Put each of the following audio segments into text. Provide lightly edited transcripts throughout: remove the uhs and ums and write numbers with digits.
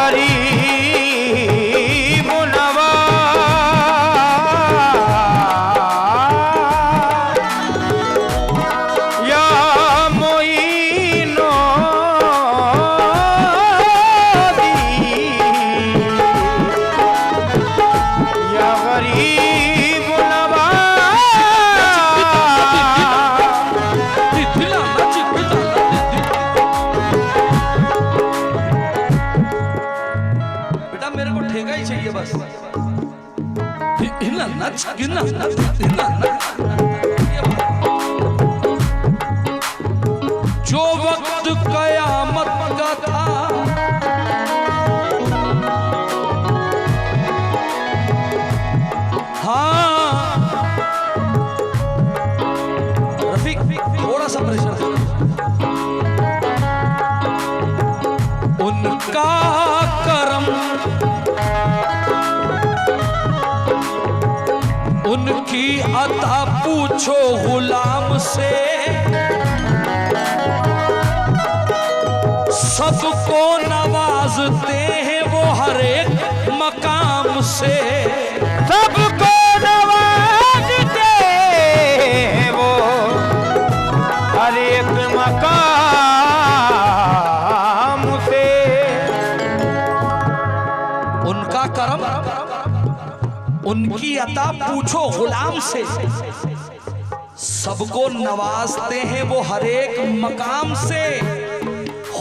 गरीब नवाज या मोइनो दी या गरीब बेटा मेरे को ठेका ही चाहिए बस। जो वक्त कयामत का था हाँ रफीक थोड़ा सा प्रेशर उनका करम उनकी अता पूछो गुलाम से सबको नवाजते हैं वो हर एक मकाम से सबको नवाजते हैं वो हर एक मकाम से। उनका करम उनकी अता पूछो गुलाम से सबको नवाजते हैं वो हर एक मकाम से।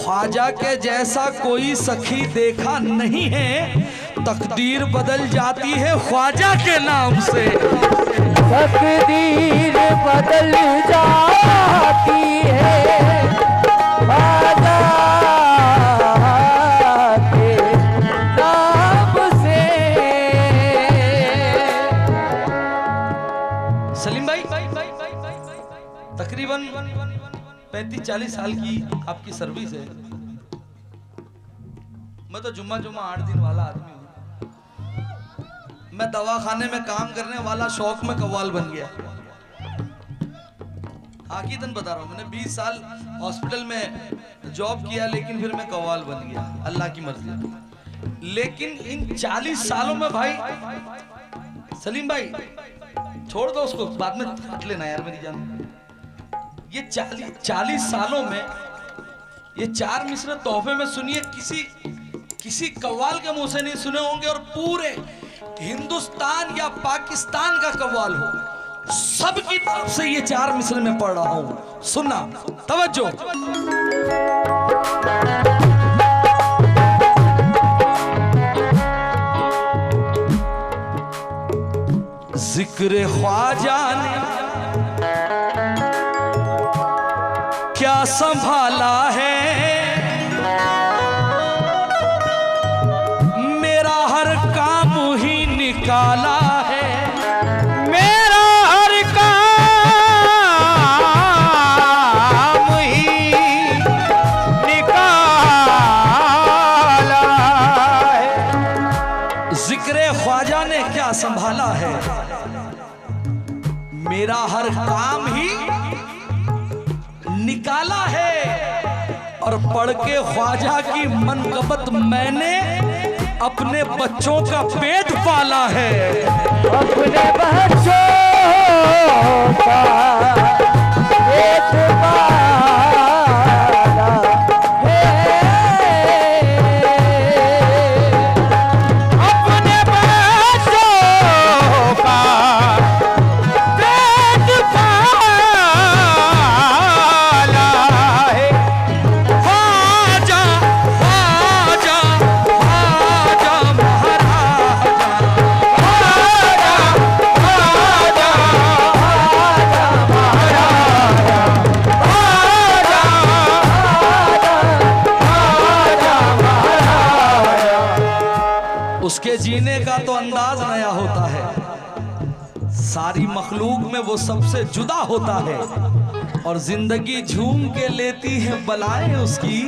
ख्वाजा के जैसा कोई सखी देखा नहीं है तकदीर बदल जाती है ख्वाजा के नाम से। तकदीर बदल जाती है ख्वाजा के नाम से। सलीम भाई तकरीबन 35-40 साल की आपकी सर्विस है। मैं तो जुम्मा 8 दिन वाला आदमी हूँ। मैं दवाखाने में काम करने वाला शौक में कव्वाल बन गया। हकीकतन बता रहा हूँ मैंने 20 साल हॉस्पिटल में जॉब किया लेकिन फिर मैं कव्वाल बन गया अल्लाह की मर्जी। लेकिन इन 40 सालों में भाई सलीम भाई छोड़ दो उसको बाद में काट लेना यार मेरी जान। ये 40 सालों में ये 4 मिसरे तोहफे में सुनिए किसी कव्वाल के मुंह से नहीं सुने होंगे और पूरे हिंदुस्तान या पाकिस्तान का कव्वाल हो सबकी तरफ से ये 4 मिसरे में पढ़ रहा हूं। सुनना तवज्जो। जिक्र ख्वाजा ने क्या संभाला है मेरा हर काम ही निकाला है। मेरा हर काम ही निकाला है। जिक्र ख्वाजा ने क्या संभाला है मेरा हर काम ही निकाला है। और पढ़ के ख्वाजा की मनकबत मैंने अपने बच्चों का पेट पाला है। अपने बच्चों का पेट पाला है। अपने बच्चों का पेट पाला है। ख्वाजा ख्वाजा ख्वाजा उसके जीने का तो अंदाज नया होता है। सारी मखलूक में वो सबसे जुदा होता है और जिंदगी झूम के लेती है बलाएं उसकी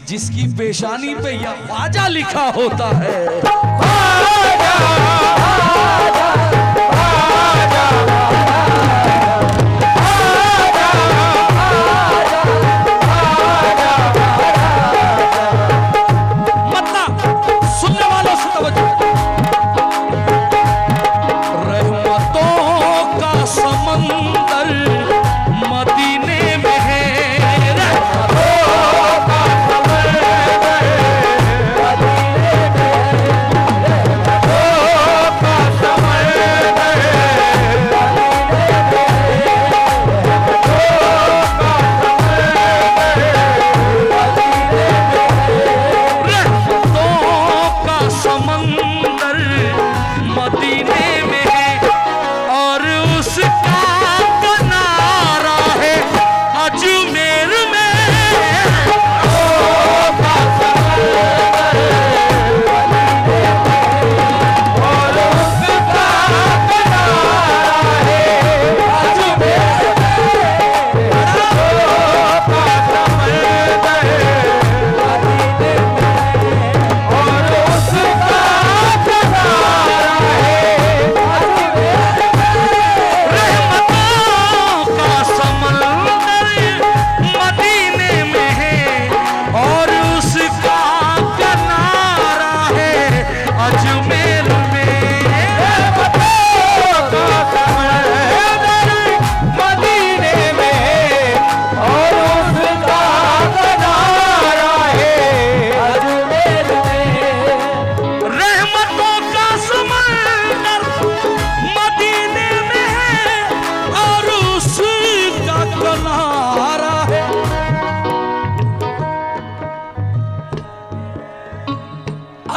जिसकी पेशानी पे यह ख्वाजा लिखा होता है। ख्वाजा, ख्वाजा, ख्वाजा, मतलब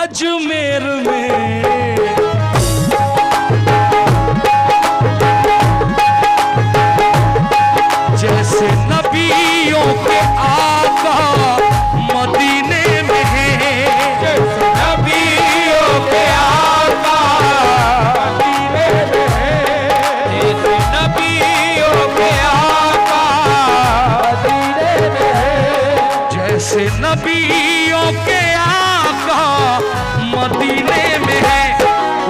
अजमेर में। जैसे नबियों के आका मदीने में है, जैसे नबियों के आका मदीने में है, जैसे नबियों के आका मदीने में है, जैसे नबियों के आका मदीने में है,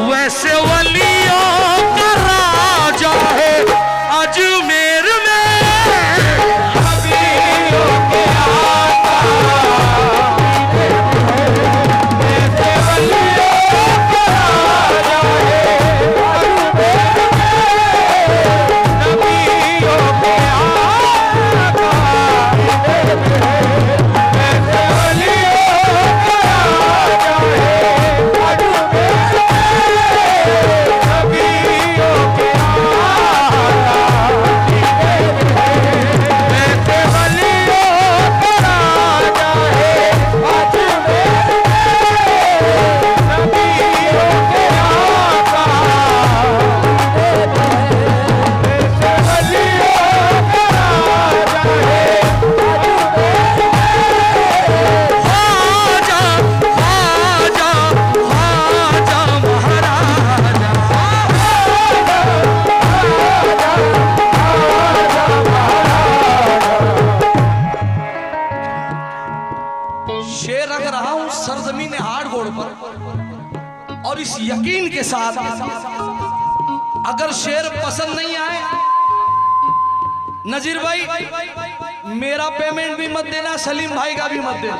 वैसे वलियों का राजा है अजमेर में। नबियों के आका मदीने में है, जैसे वलियों का राजा है अजमेर में। नबियों के आका मदीने में है, जैसे वलियों का राजा है अजमेर में। नबियों के शेर रख रहा हूं सरजमीन हाड़ गोड़ पर, और इस यकीन के साथ अगर शेर पसंद नहीं आए नजीर भाई मेरा पेमेंट भी मत देना, सलीम भाई का भी मत देना।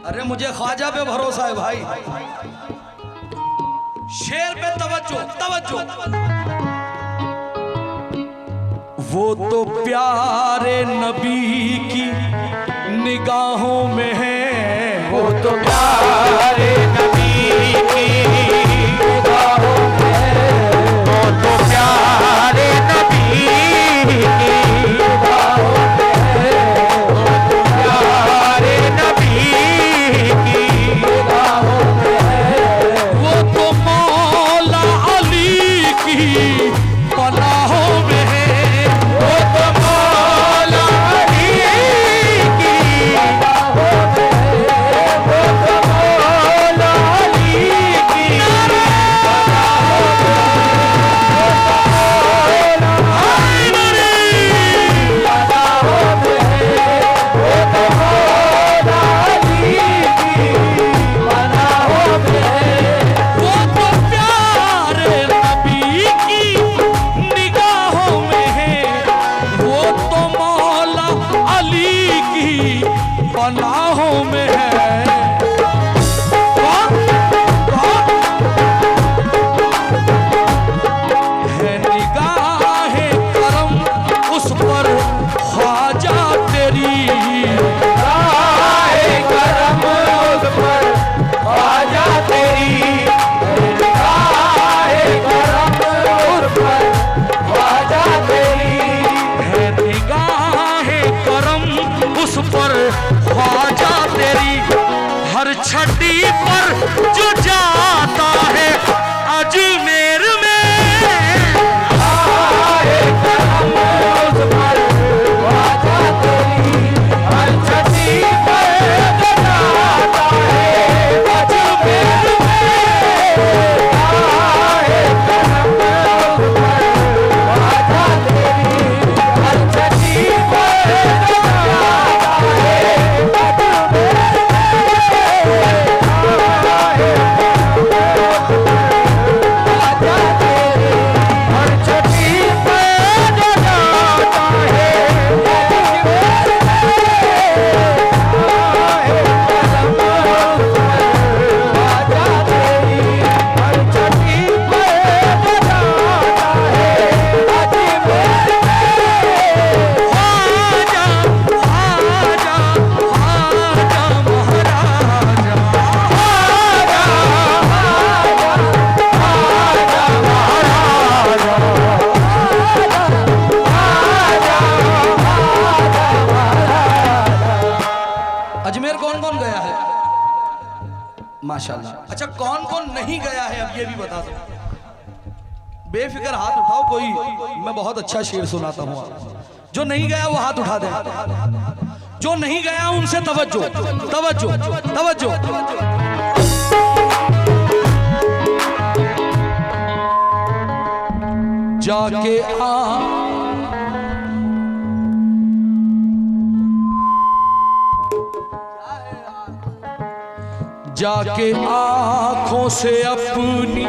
अरे मुझे ख्वाजा पे भरोसा है भाई। शेर पे तवज्जो तवज्जो। वो तो प्यारे नबी की निगाहों में है, वो तो प्यारे नबी की निगाहों में है, वो तो प्यारे नबी की निगाहों में है, वो तो प्यारे नबी की निगाहों में है, वो तो मौला अली की पनाहों में है, वो तो मौला अली की निगाहों में है, वो तो मौला अली की निगाहों में वो तो प्यारे नबी की निगाहों में है, वो तो मौला अली की पनाहों में है। कौन? कौन? है निगाहे करम उस पर ख्वाजा तेरी, राहे करम उस पर ख्वाजा तेरी, राहे करम उस पर ख्वाजा तेरी, है निगाहे करम उस पर ख्वाजा तेरी। हर छठी पर जो जाता है अजमेर में, राहे करम उस पर ख्वाजा तेरी, हर छठी पर जो जाता है अजमेर में। राहे करम उस पर ख्वाजा तेरी, हर छठी पर जो जाता है अजमेर में। माशाल्लाह। अच्छा कौन कौन नहीं गया है अब ये भी बता दो, बेफिक्र हाथ उठाओ कोई, मैं बहुत अच्छा शेर सुनाता हूँ आपको। जो नहीं गया वो हाथ उठा दे, जो नहीं गया उनसे तवज्जो तवज्जो तवज्जो। जाके जाके आंखों से अपनी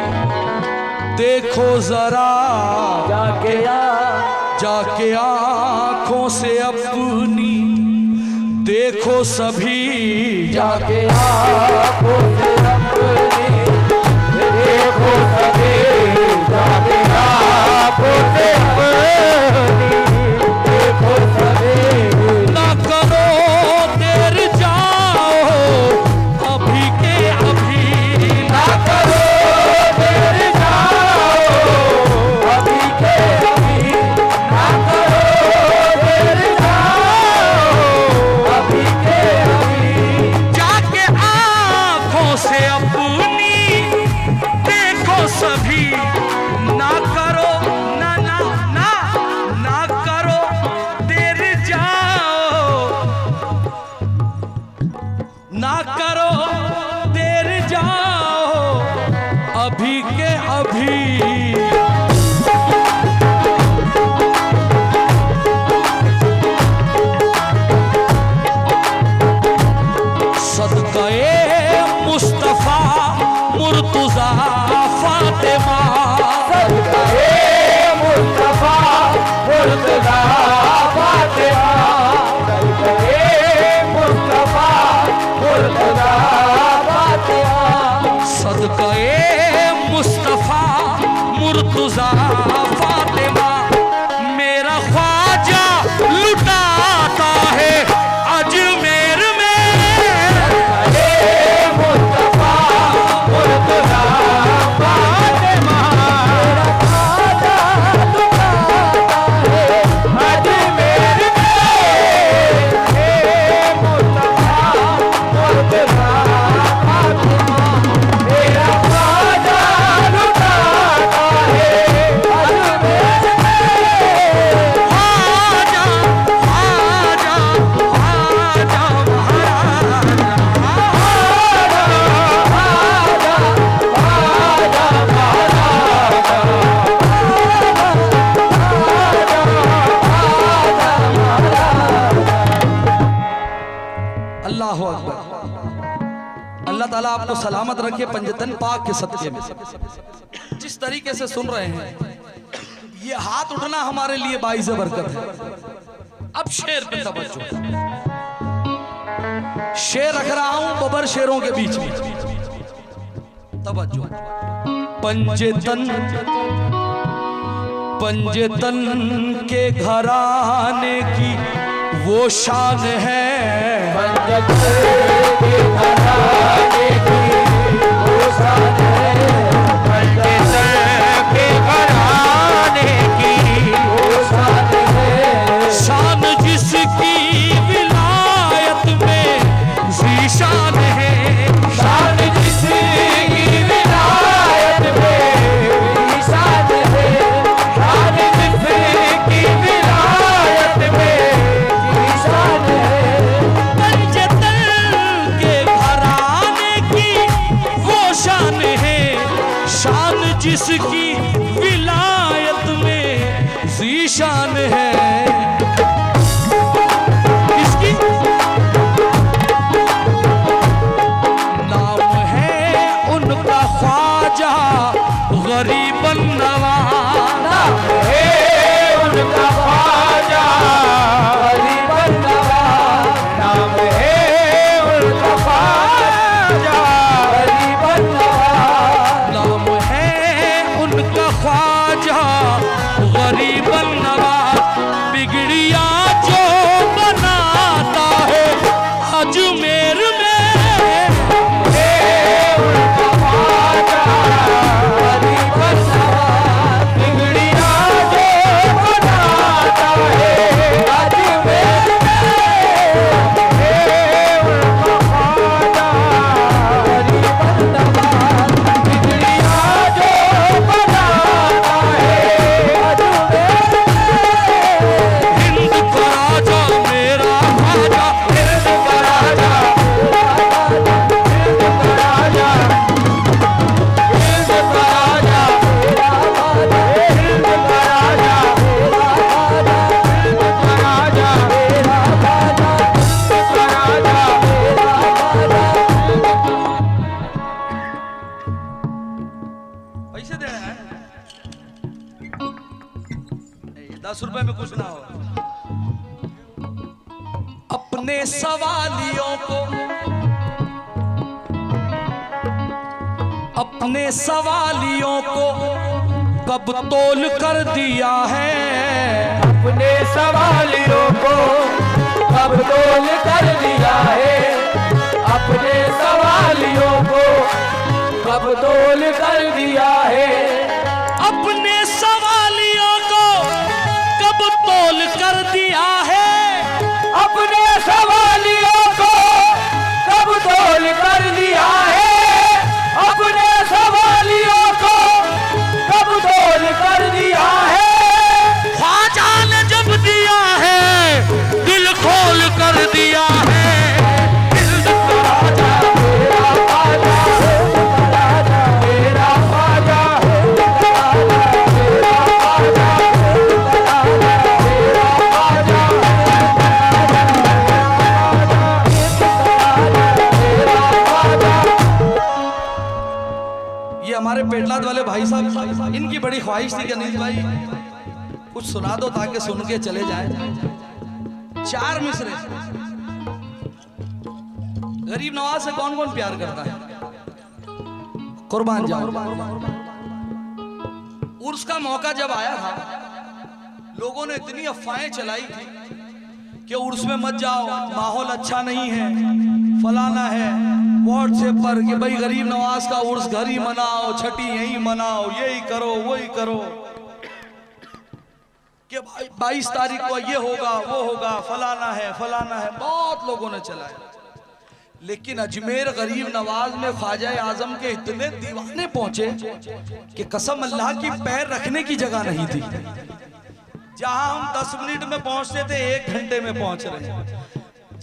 देखो जरा, जाके आंखों से अपनी देखो सभी, जाके आंखों से अपनी देखो सभी, जाके आंखों से अपनी देखो सभी। ना करो देर जाओ अभी के अभी, ना करो देर जाओ अभी के अभी, ना करो देर जाओ अभी के अभी। जाके आंखों से अपनी देखो सभी, ना करो ना ना ना ना करो देर जाओ, ना करो देर जाओ अभी के अभी। सदक़े मुस्तफा मुर्तज़ा फातिमा, सदक़े मुस्तफा मुर्तज़ा फातिमा, सदक़े मुस्तफा मुर्तज़ा फातिमा। सदक़े मुस्तफा मुर्तज़ा फातिमा, मेरा ख्वाजा लुटाता है अजमेर में। सदक़े मुस्तफा मुर्तज़ा फातिमा, मेरा ख्वाजा लुटाता है अजमेर में। मुस्तफा मुर्तज़ा फातिमा, मेरा ख्वाजा लुटाता है अजमेर में। ख्वाजा ख्वाजा ख्वाजा अल्लाह अकबर। अल्लाह ताला आपको सलामत रखे पंजतन पाक के सदके में। जिस तरीके से सुन रहे हैं ये हाथ उठना हमारे लिए बाइज़ बरकत है। अब शेर पे तवज्जो, शेर रख रहा हूं बबर शेरों के बीच में, तवज्जो। पंजतन पंजतन के घराने की वो शान है, पंजतन के घराने की वो शान है, पंजतन के घराने की वो शान है। शान जिसकी विलायत में ज़ीशान है, शान जिसकी विलायत में शान है, शान जिसकी विलायत में शान है। पंजतन के घराने की वो शान है, शान जिसकी विलायत में ज़ीशान है। इसकी नाम है उनका ख्वाजा गरीबन नवाज, नाम है उनका ख्वाजा गरीबन नवाज, नाम है उनका ख्वाजा गरीबन नवाज। नाम है उनका ख्वाजा गरीबन नवाज। में कुछ ना हो। अपने सवालियों को, अपने सवालियों को कब तोल कर दिया है, अपने सवालियों को कब तोल कर दिया है, अपने सवालियों को कब तोल कर दिया है, अपने सवालियों को कब तोल कर दिया है, अपने सवालियों को कब तोल कर दिया है, अपने सवालियों को कब तोल कर दिया है। ख्वाजा ने जब दिया है दिल खोल कर दिया है, हमारे पेटलाद वाले भाई साहब, इनकी बड़ी ख्वाहिश थी कि अनिल भाई कुछ सुना दो ताकि सुन के चले जाए। 4 मिसरे। गरीब नवाज से कौन कौन प्यार करता है? कुर्बान जाओ। उर्स का मौका जब आया था, लोगों ने इतनी अफवाहें चलाई थी कि उर्स में मत जाओ, माहौल अच्छा नहीं है, फलाना है, व्हाट्सएप पर कि भाई गरीब नवाज का उर्स घर ही मनाओ, छठी यही मनाओ, यही करो वही करो, कि भाई 22 तारीख को ये होगा वो होगा, फलाना है फलाना है, बहुत लोगों ने चलाया। लेकिन अजमेर गरीब नवाज में ख्वाजा आजम के इतने दीवाने पहुंचे कि कसम अल्लाह की पैर रखने की जगह नहीं थी। जहां हम 10 मिनट में पहुंचते थे 1 घंटे में पहुंच रहे,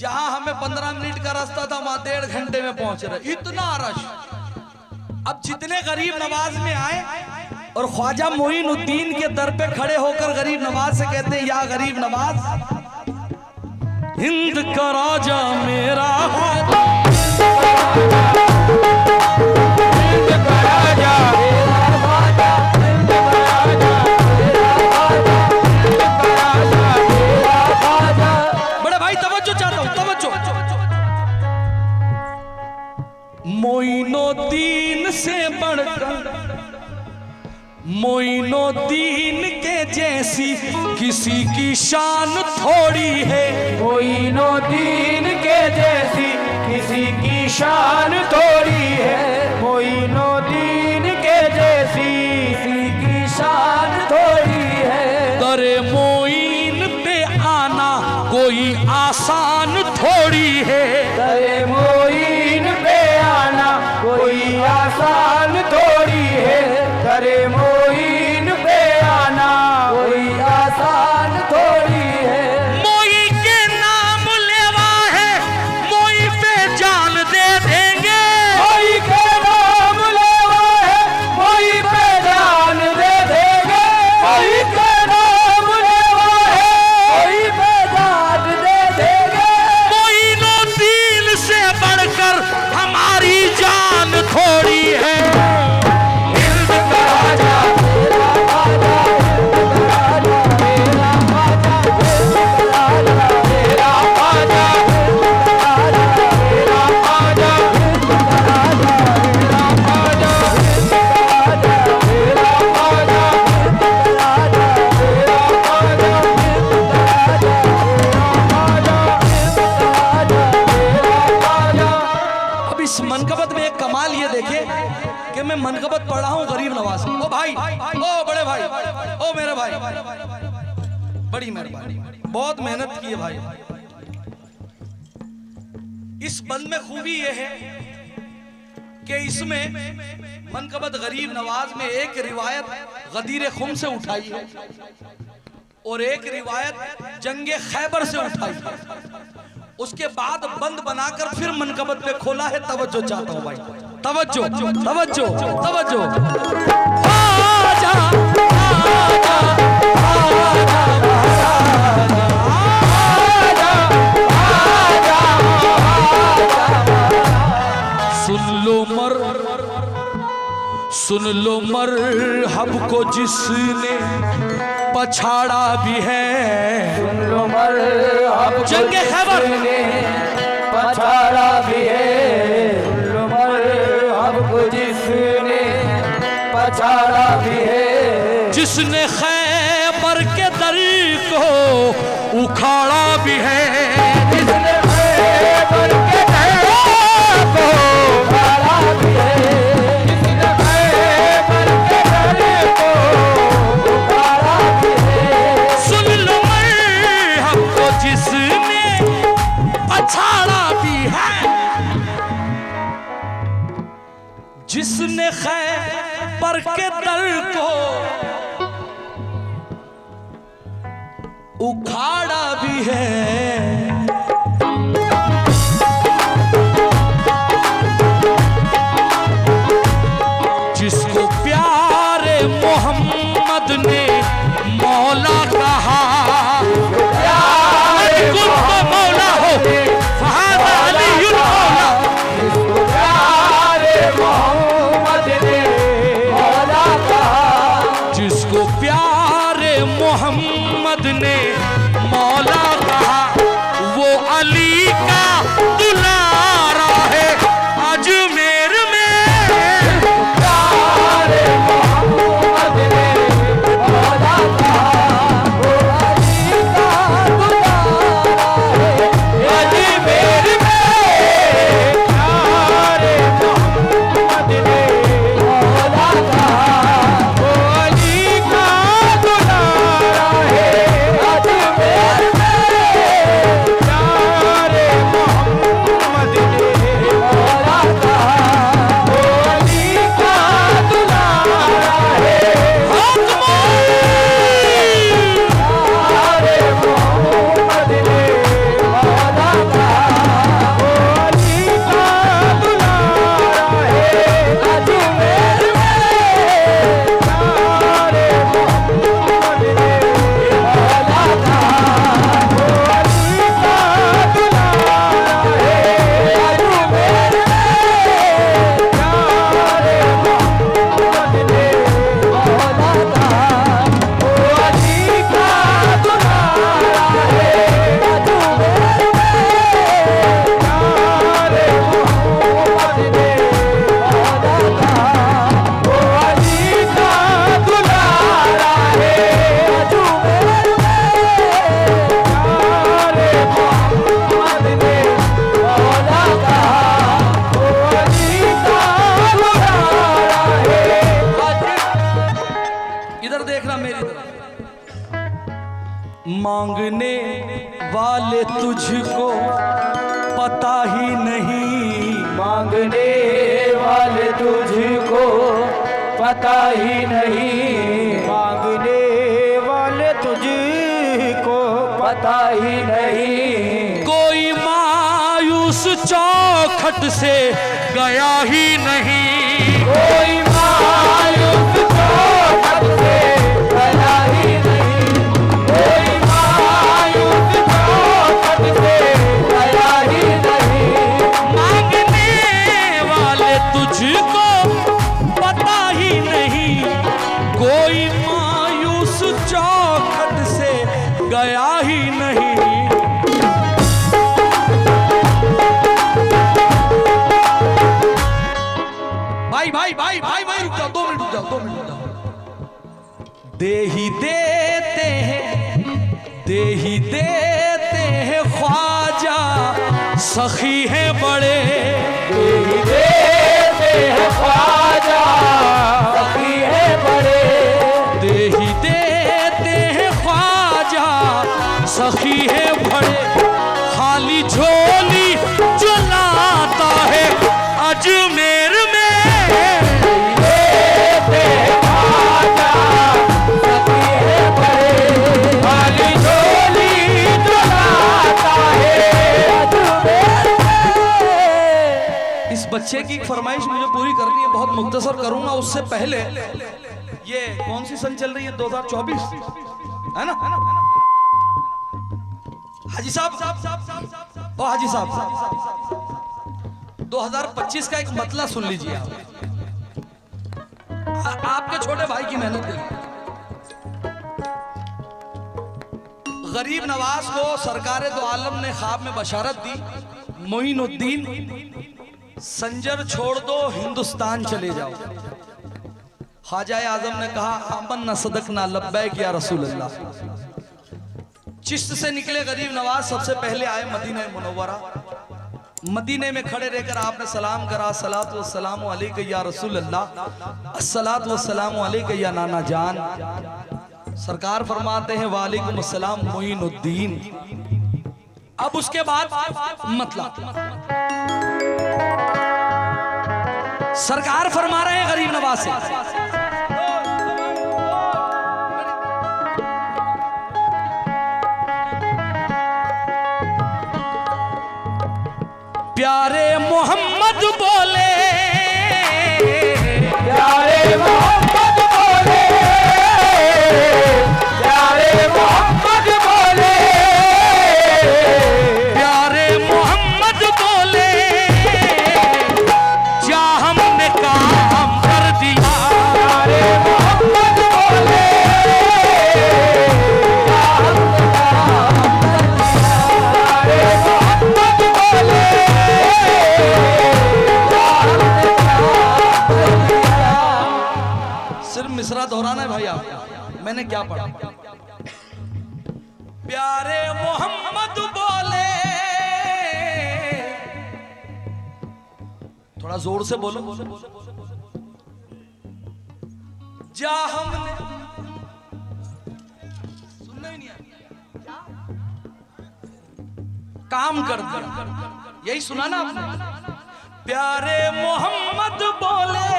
जहां हमें 15 मिनट का रास्ता था वहां 1.5 घंटे में पहुंच रहे, इतना रश। अब जितने गरीब नवाज में आए और ख्वाजा मोइनुद्दीन के दर पे खड़े होकर गरीब नवाज से कहते हैं, या गरीब नवाज, हिंद का राजा मेरा है, हिंद का राजा मेरा राजा, हिंद का राजा मेरा राजा, हिंद का राजा मेरा राजा। बड़े भाई तवज्जो चाहता हूं, तवज्जो। मोइनुद्दीन से बढ़कर मोइनुद्दीन के जैसी किसी की शान थोड़ी है, मोइनुद्दीन के जैसी किसी की शान थोड़ी है, मोइनुद्दीन के जैसी किसी की शान थोड़ी है। दरे मोइन पे आना कोई आसान थोड़ी है, दरे मोइन पे आना कोई आसान थोड़ी है, दरे मोइन पे आना कोई आसान थोड़ी है। मोई के नाम लेवा है, मोई पे जान दे देंगे, मोई के नाम लेवा है, मोई पे जान दे देंगे, मोई के नाम लेवा है, मोई पे जान दे देंगे। मोइनुद्दीन से बढ़कर हमारी जान थोड़ी है। हिंद का राजा मेरा राजा, हिंद का राजा मेरा राजा, हिंद का राजा मेरा राजा, हिंद का राजा मेरा राजा, हिंद का राजा मेरा राजा, हिंद का राजा मेरा राजा, हिंद का राजा मेरा राजा, हिंद का राजा मेरा राजा। अब इस मनकबत में एक कमाल ये देखे कि मैं मनकबत पढ़ रहा हूँ गरीब नवाज। ओ भाई, ओ बड़े भाई, ओ मेरे भाई, बड़ी मेहरबानी, बहुत मेहनत की है भाई। इस बंद में खूबी ये है कि इसमें मनकबत गरीब नवाज में एक रिवायत गदीर खुम से उठाई है और एक रिवायत जंगे खैबर से उठाई है। उसके बाद बंद बनाकर फिर मनकबत पे खोला है। तवज्जो चाहता हूं भाई, तवज्जो तवज्जो तवज्जो। आजा आजा सुन लो मरहब को जिसने पछाड़ा भी है। सुन लो मरहब को जंगे खैबर जिसने पछाड़ा भी है। सुन लो मरहब को जिसने पछाड़ा भी है। जिसने खैबर के दर को उखाड़ा भी है। जिसने खैबर के दर को उखाड़ा भी है। जिसने खैबर के दर को उखाड़ा भी है। सुन लो मरहब को जिसने पछाड़ा भी है। जिसने खैबर के दर को उखाड़ा भी है। जिसको प्यारे मोहम्मद ने मौला कहा। कुल तो मौला हो फहाद अली मौला। जिसको प्यारे मोहम्मद ने मौला कहा। जिसको प्यारे मोहम्मद ने मौला कहा वो अली का दुलारा है अजमेर में। प्यारे मोहम्मद ने मौला कहा वो अली का दुलारा है अजमेर में। प्यारे मोहम्मद ने मौला कहा वो अली का दुलारा है अजमेर में। प्यारे मोहम्मद ने मौला कहा वो अली का दुलारा है। प्यारे मोहम्मद ने मौला कहा वो अली का दुलारा है अजमेर में। प्यारे मोहम्मद ने मौला कहा वो अली का दुलारा है अजमेर में। प्यारे मोहम्मद ने मौला कहा वो अली का दुलारा है अजमेर में। प्यारे मोहम्मद ने मौला कहा वो अली का दुलारा है अजमेर में। प्यारे मोहम्मद ने मौला कहा वो अली का दुलारा है अजमेर। इधर देखना मेरी तरफ। मांगने वाले तुझको पता ही नहीं। मांगने वाले तुझको पता ही नहीं। मांगने वाले तुझको पता ही नहीं। कोई मायूस चौखट से गया ही नहीं। कोई मायूस चौखट से गया ही नहीं। कोई मायूस चौखट से गया ही नहीं। मांगने वाले तुझको पता ही नहीं। कोई मायूस चौखट से गया ही नहीं। भाई भाई भाई भाई भाई रुक जाओ, 2 मिनट रुक जाओ, 2 मिनट रुक जाओ। दे ही देते हैं, दे ही देते हैं ख्वाजा सखी है बड़े। दे ही देते हैं ख्वाजा सखी है बड़े। दे ही देते हैं ख्वाजा सखी है बड़े। खाली झोली जो लाता है अजमेर में। देते हैं ख्वाजा सखी है बड़े। खाली झोली जो लाता है अजमेर में। इस बच्चे की फरमाइश मुझे पूरी करनी है, बहुत मुख्तसर करूंगा। उससे पहले ये कौन सी सन चल रही है? 2024 है ना? हाजी साहब, ओ हाजी साहब, 2025 का एक मतला सुन लीजिए आप। आपके छोटे भाई की मेहनत देखिए। गरीब नवाज को सरकार दो आलम ने ख्वाब में बशारत दी, मोइनुद्दीन संजर छोड़ दो, हिंदुस्तान चले जाओ। ख्वाजा आजम ने कहा आमन्ना सदकना लब्बैक या रसूल अल्लाह। चिश्त से निकले गरीब नवाज, सबसे पहले आए मदीना मुनव्वरा। मदीने में खड़े रहकर आपने सलाम करा, अस्सलातु वस्सलामु अलैका या रसूल अल्लाह, अस्सलातु वस्सलामु अलैका या नाना जान। सरकार फरमाते हैं वालेकुम अस्सलाम मोइनुद्दीन। अब उसके बाद मतलब सरकार फरमा रहे हैं गरीब नवाज से, प्यारे मोहम्मद बोले, प्यारे मोहम्मद बोले, प्यारे मोहम्मद बोले, प्यारे मोहम्मद बोले, क्या हमने काम कर दिया। प्यारे मोहम्मद बोले, क्या हमने काम कर दिया। प्यारे मोहम्मद बोले, क्या हमने काम कर दिया। सिर्फ मिसरा दोहराना है भाई आप, मैंने क्या पढ़ा। प्यारे मोहम्मद बोले, थोड़ा जोर से बोलो, जा हमने सुनना ही नहीं आया, काम कर दिया, यही सुना ना आपने। प्यारे मोहम्मद बोले,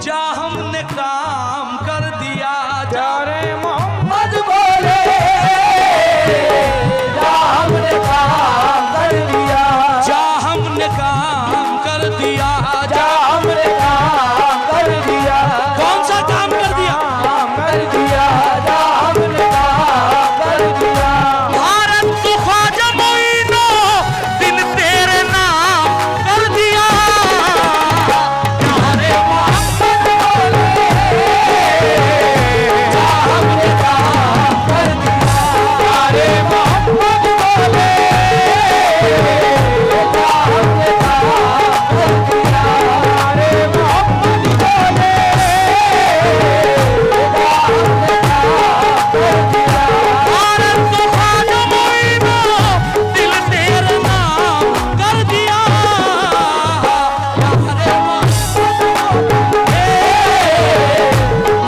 जा हमने काम कर दिया। प्यारे मोहम्मद बोले, जा हमने काम कर दिया। जा हमने काम कर दिया। जा हमने काम कर दिया। कौन सा काम कर दिया। काम कर दिया। जा हमने काम कर दिया। भारत को ख्वाजा मोइनो दिन तेरे नाम कर दिया। प्यारे मोहम्मद बोले, जा हमने काम कर दिया। प्यारे मोहम्मद बोले, जा हमने काम कर दिया। प्यारे मोहम्मद बोले, जा हमने काम कर दिया। भारत को ख्वाजा मोइनो दिल तेरे नाम कर दिया।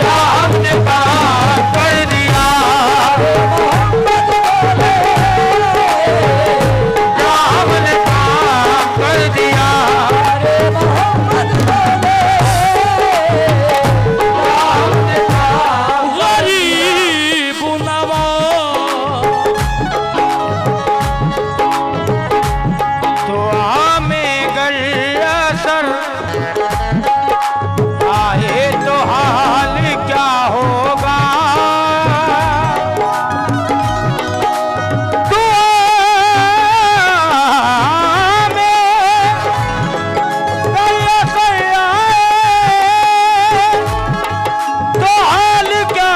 जा हमने काम कर दिया। मोहम्मद बोले, जा हमने काम कर दिया। मोहम्मद बोले, जा हमने काम गरीब नवाज तो हमें गर असर आए तो हाल क्या होगा। तो हमें गर असर आए तो हाल क्या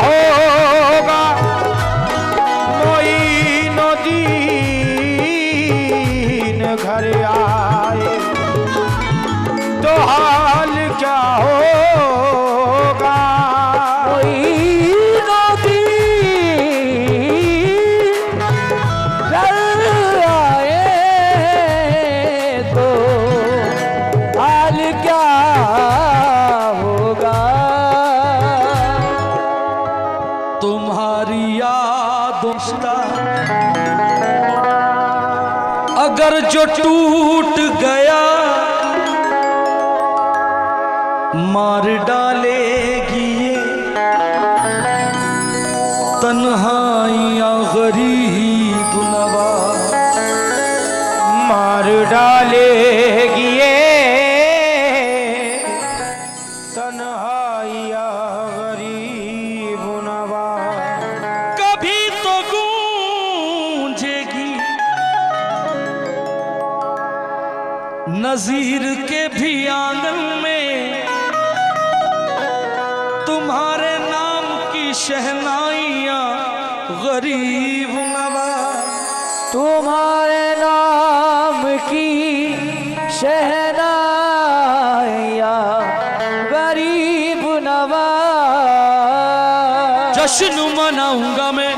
होगा। मोइनुद्दीन घर आए तो हाल क्या होगा। मोइनुद्दीन घर आए तो हाल क्या होगा। तुम्हारी यादों का अगर जो टूट गया मार डालेगी ये तन्हाइयाँ गरीब नवाज। मार डालेगी ये तन्हाइयाँ गरीब नवाज। कभी तो गूंजेगी नजीर के भी आंगन में तुम्हारे नाम की शहनाइयाँ गरीब नवाज। तुम्हारे नाम की शहनाइयाँ गरीब नवाज। जश्न मनाऊंगा मैं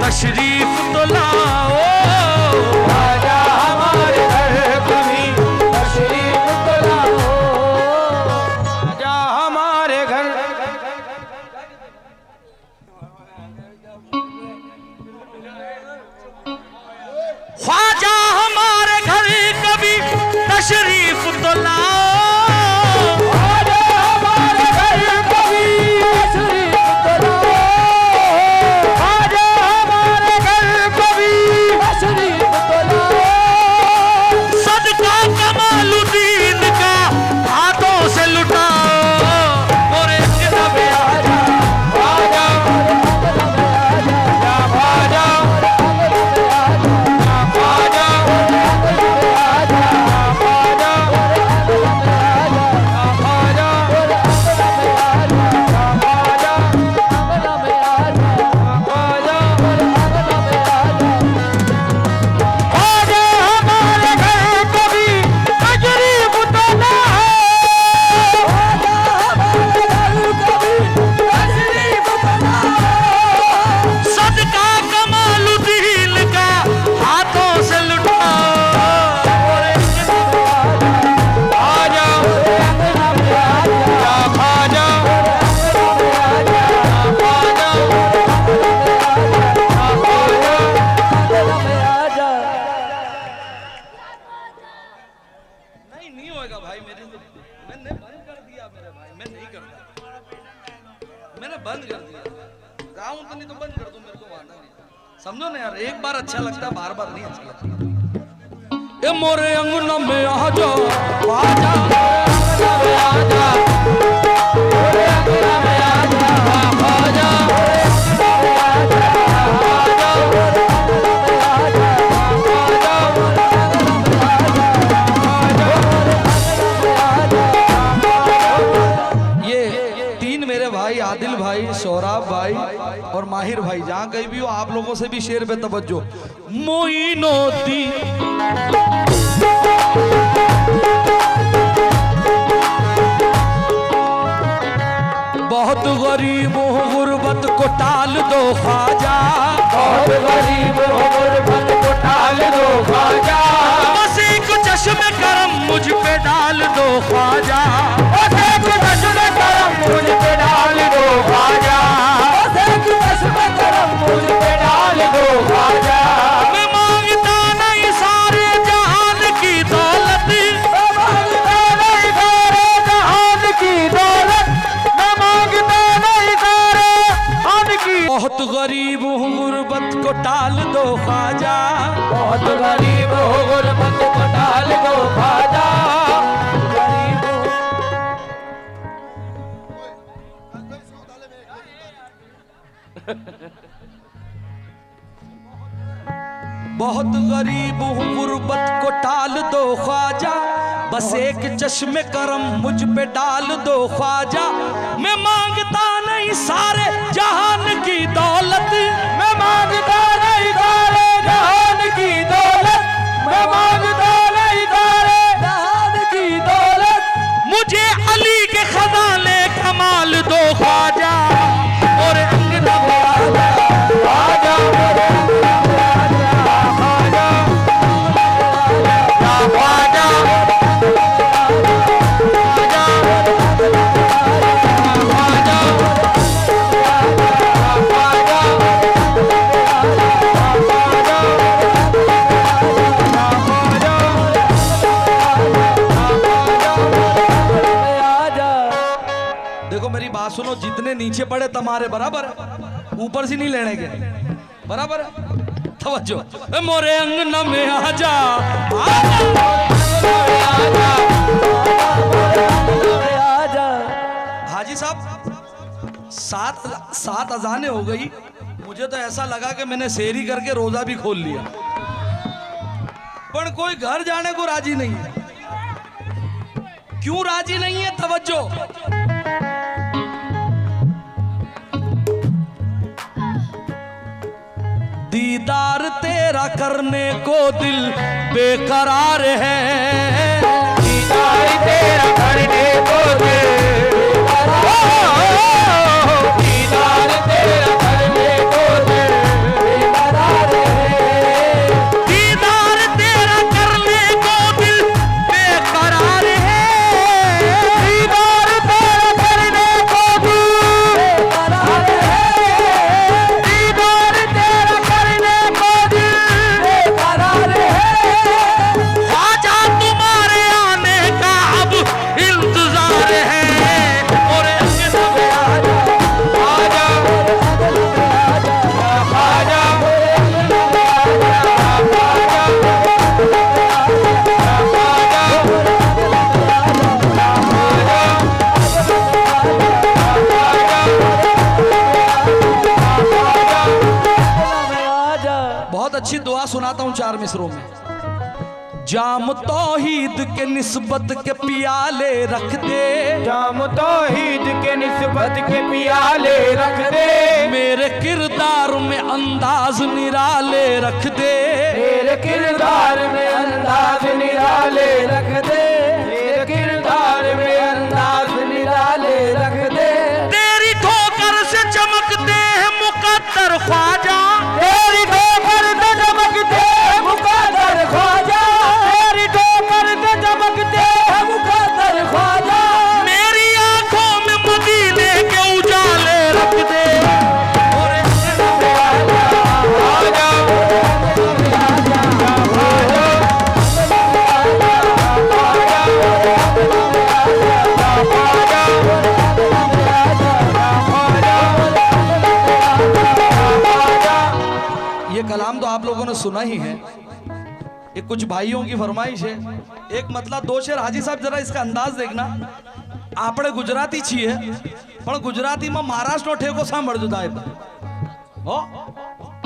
तशरीफ तो लाओ, आजा हमारे घर कभी तशरीफ तो लाओ, आजा हमारे घर। ख्वाजा हमारे घर कभी तशरीफ तो लाओ, समझो ना यार, एक बार अच्छा लगता है, बार बार नहीं अच्छा लगता। ए मोरे अंगना में आ जा, आजा मोरे अंगना में आ जा, मोरे अंगना में आ जा, आजा मोरे अंगना में आ जा, आजा मोरे अंगना में आ जा, आजा मोरे अंगना में आ जा, आजा मोरे अंगना में आ जा, माहिर भाई, जहां कहीं भी हो आप लोगों से भी शेर पे तवज्जो। मोइनोद्दी बहुत गरीब हूँ गुर्बत को टाल दो ख्वाजा, बहुत गरीब हो गुर्बत को टाल दो ख्वाजा, बस एक चश्मे करम मुझ पे डाल दो ख्वाजा, बस एक चश्मे करम मुझ पे डाल दो ख्वाजा, बस एक चश्मे करम मुझ पे डाल दो ख्वाजा। मैं मांगता नहीं सारे जहान की दौलत, मैं मांगता नहीं सारे जहान की दौलत, मैं मांगता नहीं सारे जहान की। बहुत गरीब हूँ गुर्बत को टाल दो ख्वाजा, बहुत गरीब हो गुर्बत को टाल दो ख्वाजा, गरीब हो। बहुत गरीब हूँ गुर्बत को टाल दो ख्वाजा, बस एक चश्मे करम मुझ पे डाल दो ख्वाजा। मैं मांगता नहीं सारे जहान की दौलत, मैं मांगता नहीं सारे जहान की दौलत, मैं मांगता नहीं सारे जहान की दौलत, मुझे अली के खजाने कमाल दो ख्वाजा। और अंगना में आजा आजा मेरे आजा ख्वाजा, देखो मेरी बात सुनो, जितने नीचे पड़े तुम्हारे बराबर है, ऊपर से नहीं लेने के, बराबर है। तवज्जो, ए मोरे अंगना में आजा, आजा। हाजी साहब सात अजानें हो गई, मुझे तो ऐसा लगा कि मैंने सेरी करके रोजा भी खोल लिया, पर कोई घर जाने को राजी नहीं है। क्यों राजी नहीं है? तवज्जो, दीदार तेरा करने को दिल बेकरार है, दीदार तेरा करने को दिल बेकरार, दीदार तेरा करने को दिल बेकरार है, दीदार तेरा करने को दिल बेकरार है, दीदार तेरा करने को दिल बेकरार है, दीदार तेरा करने को दिल बेकरार है। ख्वाजा तुम्हारे आने का अब इंतजार है। और अंगना में आजा आजा आजा बहुत अच्छी दुआ सुनाता हूँ 4 मिसरों में। जाम तौहीद के निस्बत के पियाले रख दे, जाम तौहीद के निस्बत के पियाले रख दे, मेरे किरदार में अंदाज निराले रख दे, मेरे किरदार में अंदाज निराले रख दे, मेरे किरदार में अंदाज निराले रख दे। तेरी ठोकर से चमकते हैं मुकद्दर ख्वाजा, तेरी ठोकर से चमकते हैं मुकद्दर ख्वाजा, तेरी ठोकर से चमकते हैं मुकद्दर ख्वाजा, मेरी आंखों में मदीने के उजाले रख दे। और आजा ये कलाम तो आप लोगों ने सुना ही है, ये कुछ भाइयों की फरमाइश है। एक मतलब 2 शेर हाजी साहब जरा इसका अंदाज देखना। आपने गुजराती छिए पण गुजराती में महाराष्ट्र नो ठेको सांभळजो साहेब हो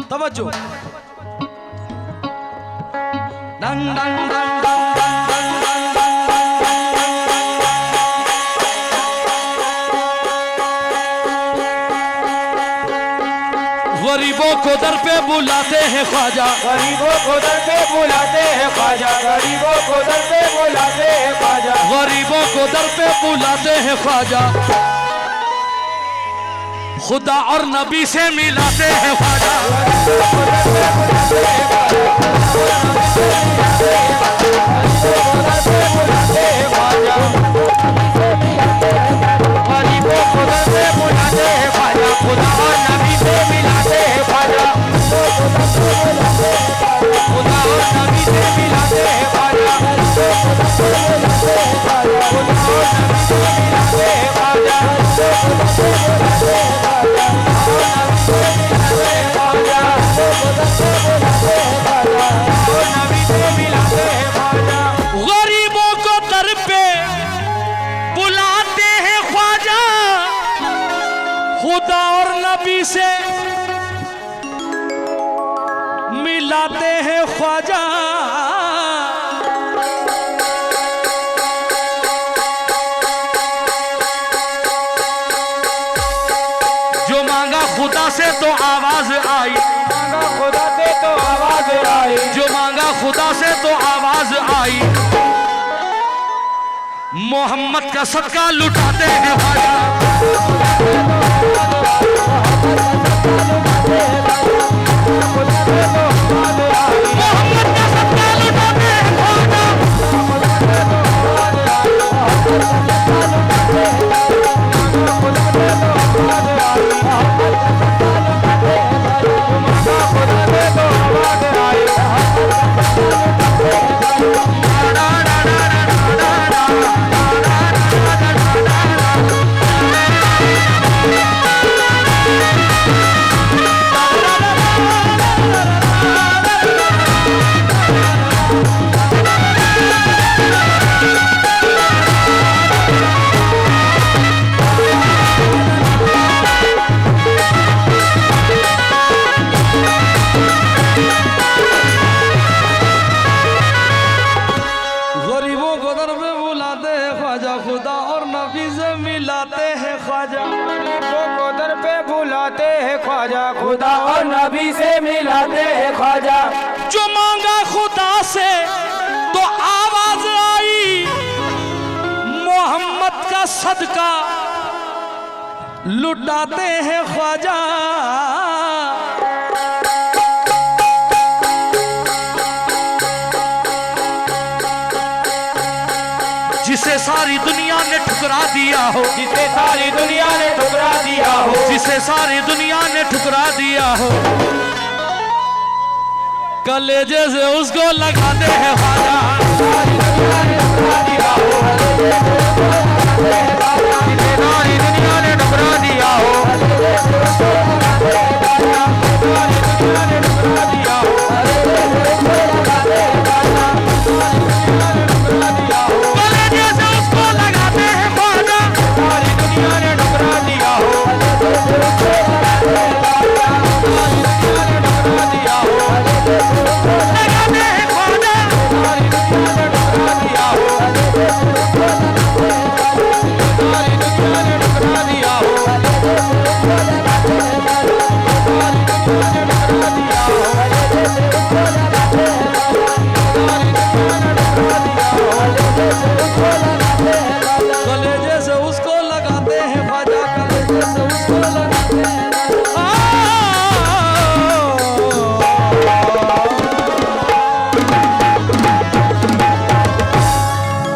तवज्जो। डंग डंग डंग को दर पे बुलाते हैं ख्वाजा, गरीबों को दर पे बुलाते हैं ख्वाजा, गरीबों को दर पे बुलाते हैं ख्वाजा, गरीबों को दर पे बुलाते हैं ख्वाजा, खुदा और नबी से मिलाते हैं ख्वाजा। गरीबों को दर पे बुलाते हैं ख्वाजा, खुदा और नबी से मिलाते हैं ख्वाजा, खुदा और नबी से मिलाते हैं ख्वाजा, गरीबों को दर पे बुलाते हैं ख्वाजा, खुदा और नबी से मिलाते हैं ख्वाजा। जो मांगा खुदा से तो आवाज आई, मांगा खुदा से तो आवाज आई, जो मांगा खुदा से तो आवाज आई, मोहम्मद का सदका लुटाते हैं ख्वाजा। मोहम्मद का सदका लुटाते हैं ख्वाजा। गरीबों को दर पे बुलाते हैं ख्वाजा, खुदा और नबी से मिलाते हैं ख्वाजा। गरीबों को दर पे बुलाते हैं ख्वाजा, खुदा और नबी से मिलाते हैं ख्वाजा, जो मांगा खुदा से तो आवाज आई, मोहम्मद का सदका लुटाते हैं ख्वाजा। जिसे सारी दुनिया ने ठुकरा दिया हो, जिसे सारी दुनिया ने ठुकरा दिया हो, जिसे सारी दुनिया ने ठुकरा दिया हो, कलेजे से उसको लगाते हैं ख्वाजा। सारी दुनिया ने ठुकरा दिया हो,